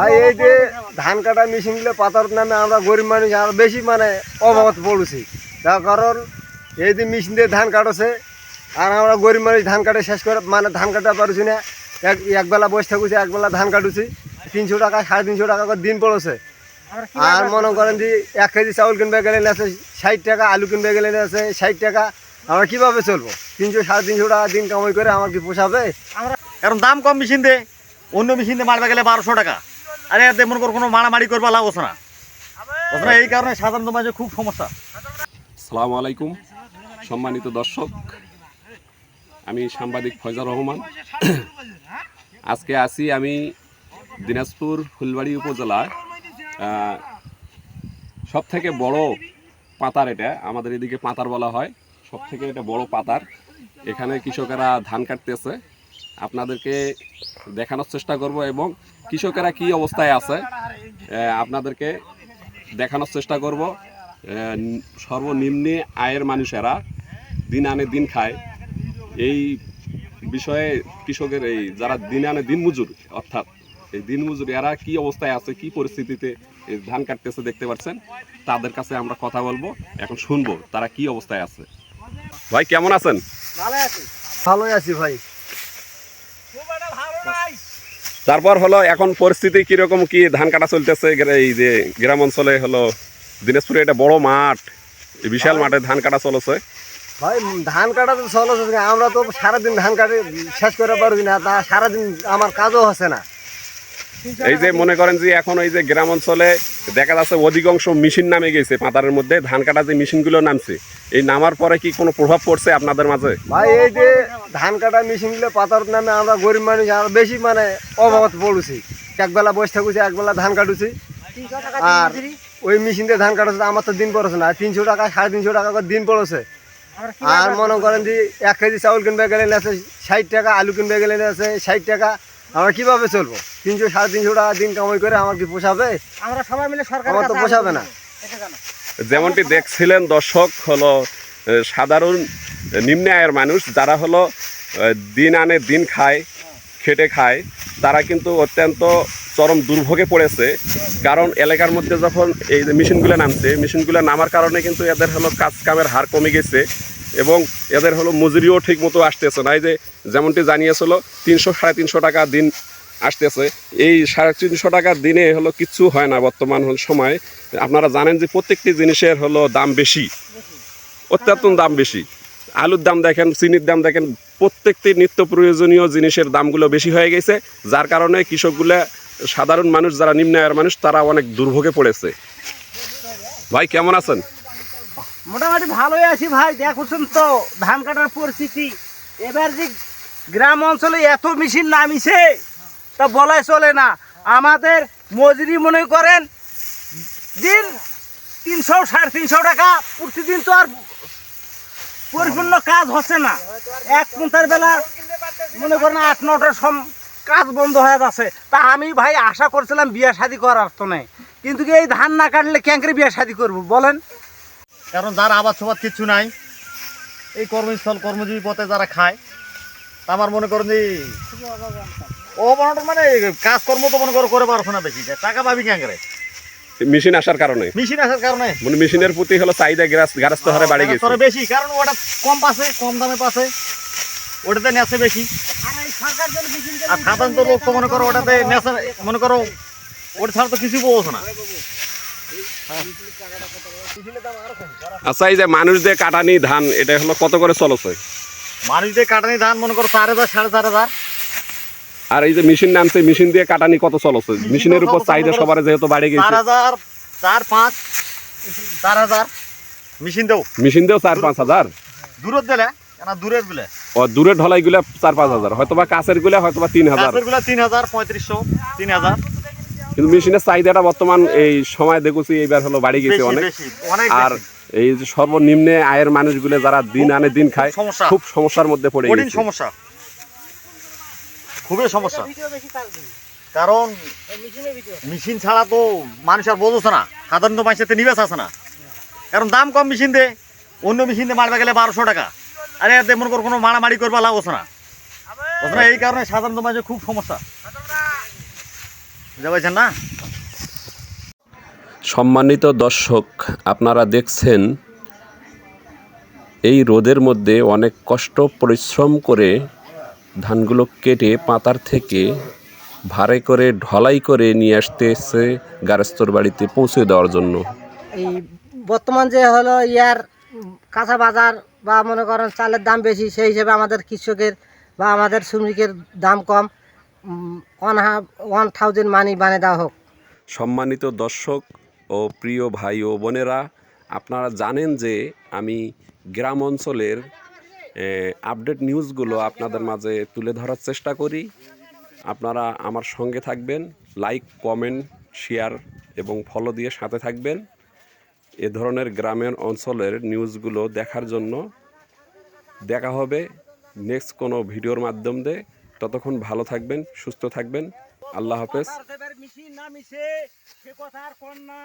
ভাই এই যে ধান কাটা মেশিনগুলো পাতার নামে আমরা গরিব মানুষ আমরা বেশি অভাবত পড়েছি। তার কারণ এই যে মেশিন দিয়ে ধান কাটছে আর আমরা গরিব মানুষ ধান কাটে শেষ করে ধান কাটা পারছি না। একবেলা বসে থাকুছি, একবেলা ধান কাটুছি, 300 টাকা 350 টাকা করে দিন পড়েছে। আর মনে করেন যে 1 কেজি চাউল কিনবে গেলে আছে 60 টাকা, আলু কিনবে গেলে আছে 60 টাকা। আমরা কীভাবে চলবো? 300 350 টাকা দিন কামাই করে আমার কি পোষাবে? কারণ দাম কম মেশিন দিয়ে, অন্য মেশিন দিয়ে মারবে গেলে 1200 টাকা। আরে এতে মনে করো কোনো মারামারি করবা লাভ হচ্ছে না। এই কারণে সাধারণত মানুষের খুব সমস্যা। আসসালামু আলাইকুম সম্মানিত দর্শক, আমি সাংবাদিক ফয়জার রহমান। আজকে আছি আমি দিনাজপুর ফুলবাড়ি উপজেলার সব থেকে বড় পাতার, এটা আমাদের এদিকে পাতার বলা হয়, সব থেকে এটা বড় পাতার। এখানে কৃষকেরা ধান কাটতেছে, আপনাদেরকে দেখানোর চেষ্টা করব এবং কৃষকেরা কি অবস্থায় আছে আপনাদেরকে দেখানোর চেষ্টা করব। সর্বনিম্ন আয়ের মানুষেরা দিন আনে দিন খায়, এই বিষয়ে কৃষকের এই যারা দিন আনে দিন মজুর, অর্থাৎ এই দিন মজুর এরা কি অবস্থায় আছে, কি পরিস্থিতিতে ধান কাটতেছে দেখতে পাচ্ছেন। তাদের কাছে আমরা কথা বলবো, এখন শুনবো তারা কি অবস্থায় আছে। ভাই কেমন আছেন? ভালোই আছি ভাই। তারপর হলো এখন পরিস্থিতি কিরকম, কি ধান কাটা চলতেছে এই যে গ্রাম অঞ্চলে হলো দিনাজপুরে এটা বড় মাঠ, বিশাল মাঠে ধান কাটা চলেছে। ভাই ধান কাটা তো চলেছে, আমরা তো সারাদিন ধান কাটে শেষ করে পারবি না, তা সারাদিন আমার কাজও হচ্ছে না। এই যে মনে করেন যে এখন এই যে গ্রাম অঞ্চলে দেখা যাচ্ছে অধিকাংশ মেশিন নামে গেছে পাতারের মধ্যে, ধান কাটা যে মেশিনগুলো নামছে, এই নামার পরে কি কোনো প্রভাব পড়ছে আপনাদের মাঝে? ভাই এই যে ধান কাটা মেশিনগুলো পাতার নামে আমরা গরিব মানুষ আমরা বেশি অভাবত পড়েছি। একবেলা বসে থাকুছি, একবেলা ধান কাটুছি, আর ওই মেশিন দিয়ে ধান কাটাচ্ছে আমার তো দিন পড়েছে না, 300 টাকা 350 টাকা করে দিন পড়েছে। আর মনে করেন যে 1 কেজি চাউল কিনবে গেলে আছে 60 টাকা, আলু কিনবে গেলে আছে 60 টাকা। আমরা কিভাবে চলবো? 300 350 টাকা দিন কামাই করে আমার কি পোষাবে? আমরা সবাই মিলে সরকার আমার তো পোষাবে না। যেমনটি দেখছিলেন দর্শক, হলো সাধারণ নিম্ন আয়ের মানুষ যারা হলো দিন আনে দিন খায়, খেটে খায়, তারা কিন্তু অত্যন্ত চরম দুর্ভোগে পড়েছে। কারণ এলাকার মধ্যে যখন এই যে মেশিনগুলো নামছে, মেশিনগুলো নামার কারণে কিন্তু এদের হলো কাজ কামের হার কমে গেছে এবং এদের হলো মজুরিও ঠিক মতো আসতেছে না। এই যে যেমনটি জানিয়েছিল 300 350 টাকা দিন আসতেছে, এই 350 টাকার দিনে হলো কিচ্ছু হয় না বর্তমান সময়। আপনারা জানেন যে প্রত্যেকটি জিনিসের হলো দাম বেশি, অত্যন্ত দাম বেশি। আলুর দাম দেখেন, চিনির দাম দেখেন, প্রত্যেকটি নিত্য প্রয়োজনীয় জিনিসের দামগুলো বেশি হয়ে গেছে, যার কারণে কৃষকগুলো, সাধারণ মানুষ যারা নিম্ন আয়ের মানুষ, তারা অনেক দুর্ভোগে পড়েছে। ভাই কেমন আছেন? মোটামুটি ভালোই আছি ভাই। দেখছেন তো ধান কাটার পরিস্থিতি, এবার যে গ্রাম অঞ্চলে এত মেশিন নামিছে তা বলাই চলে না। আমাদের মজুরি মনে করেন দিন 300 350 টাকা, প্রতিদিন তো আর পরিপূর্ণ কাজ হচ্ছে না। 1 ঘন্টার বেলা মনে করেন 8-9টার কাজ বন্ধ হয়ে যাচ্ছে। তা আমি ভাই আশা করছিলাম বিয়ে শাদি করার তো নেই, কিন্তু এই ধান না কাটলে ক্যাঙ্কের বিয়ে শাদি করবো বলেন? কারণ যার আবাদ সবাদ কিচ্ছু নাই, এই কর্মস্থল কর্মজীবী পথে যারা খায়, তা আমার মনে করেন যে অবনটা কাজকর্ম তো মনে করে পারছো না, বেশি টাকা পাবি ক্যাঙ্কেরে মেশিন আসার কারণে, মানে মেশিনের প্রতি হলো চাহিদা গারস্থ হারে বাড়ে গেছে বেশি। কারণ ওটা কম পাচ্ছে, কম দামে পাচ্ছে, ওটাতে নেছে বেশি। আর সাধারণত লোক তো মনে করো ওটাতে নেছে, মনে করো ওটা ছাড়া তো কিছু বলছো না। আচ্ছা, এই যে মানুষ দিয়ে কাটানি ধান, এটা হলো কত করে চলছে? মানুষ দিয়ে কাটানি ধান মনে করো 4000 4500। আর এই যে মেশিন নামছে, মেশিন দিয়ে কাটানি কত চলছে? মেশিনের উপর চাহিদা সবার যেহেতু বাড়ে গেছে, 4000 4-5 4000 মেশিন দেও, মেশিন দেও 4-5 হাজার। দূরের দিলে না, দূরের গুলা ও দূরের ঢলাই গুলা 4-5 হাজার, হয়তো বা কাছের গুলা হয়তো বা 3000, 3000 3500 3000। কিন্তু মেশিনের চাহিদাটা বর্তমান এই সময় দেখছি এইবার হলো বাড়ি গেছে অনেক। আর এই যে সর্বনিম্ন আয়ের মানুষগুলো যারা দিন আনে দিন খায়, খুব সমস্যার মধ্যে পড়ে গেছে। সমস্যা, খুবই সমস্যা। কারণ মেশিন ছাড়া তো মানুষ আর বোঝছে না, সাধারণত মানুষের নিবেশ আছে না। কারণ দাম কম মেশিন দিয়ে, অন্য মেশিন দিয়ে মারবে গেলে 1200 টাকা। আরে এতে মনে করো কোনো মারামারি করবা লাভ হচ্ছে না। এই কারণে সাধারণত মানুষের খুব সমস্যা। বুঝতে পারছেন না? সম্মানিত দর্শক, আপনারা দেখছেন এই রোদের মধ্যে অনেক কষ্ট পরিশ্রম করে ধানগুলো কেটে পাতার থেকে ভারে করে ঢলাই করে নিয়ে আসতেছে গারস্থর বাড়িতে পৌঁছে দেওয়ার জন্য। এই বর্তমান যে হলো কাঁচা বাজার বা মনে করেন চালের দাম বেশি, সেই হিসেবে আমাদের কৃষকের বা আমাদের শ্রমিকের দাম কম, 1000 মানি বানিয়ে দেওয়া হোক। সম্মানিত দর্শক ও প্রিয় ভাই ও বোনেরা, আপনারা জানেন যে আমি গ্রাম অঞ্চলের আপডেট নিউজগুলো আপনাদের মাঝে তুলে ধরার চেষ্টা করি। আপনারা আমার সঙ্গে থাকবেন, লাইক, কমেন্ট, শেয়ার এবং ফলো দিয়ে সাথে থাকবেন। এ ধরনের গ্রামের অঞ্চলের নিউজগুলো দেখার জন্য দেখা হবে নেক্সট কোনো ভিডিওর মাধ্যমে। ততক্ষণ ভালো থাকবেন, সুস্থ থাকবেন। আল্লাহ হাফেজ। মেশিন নামিছে সে কথা আর কোন না।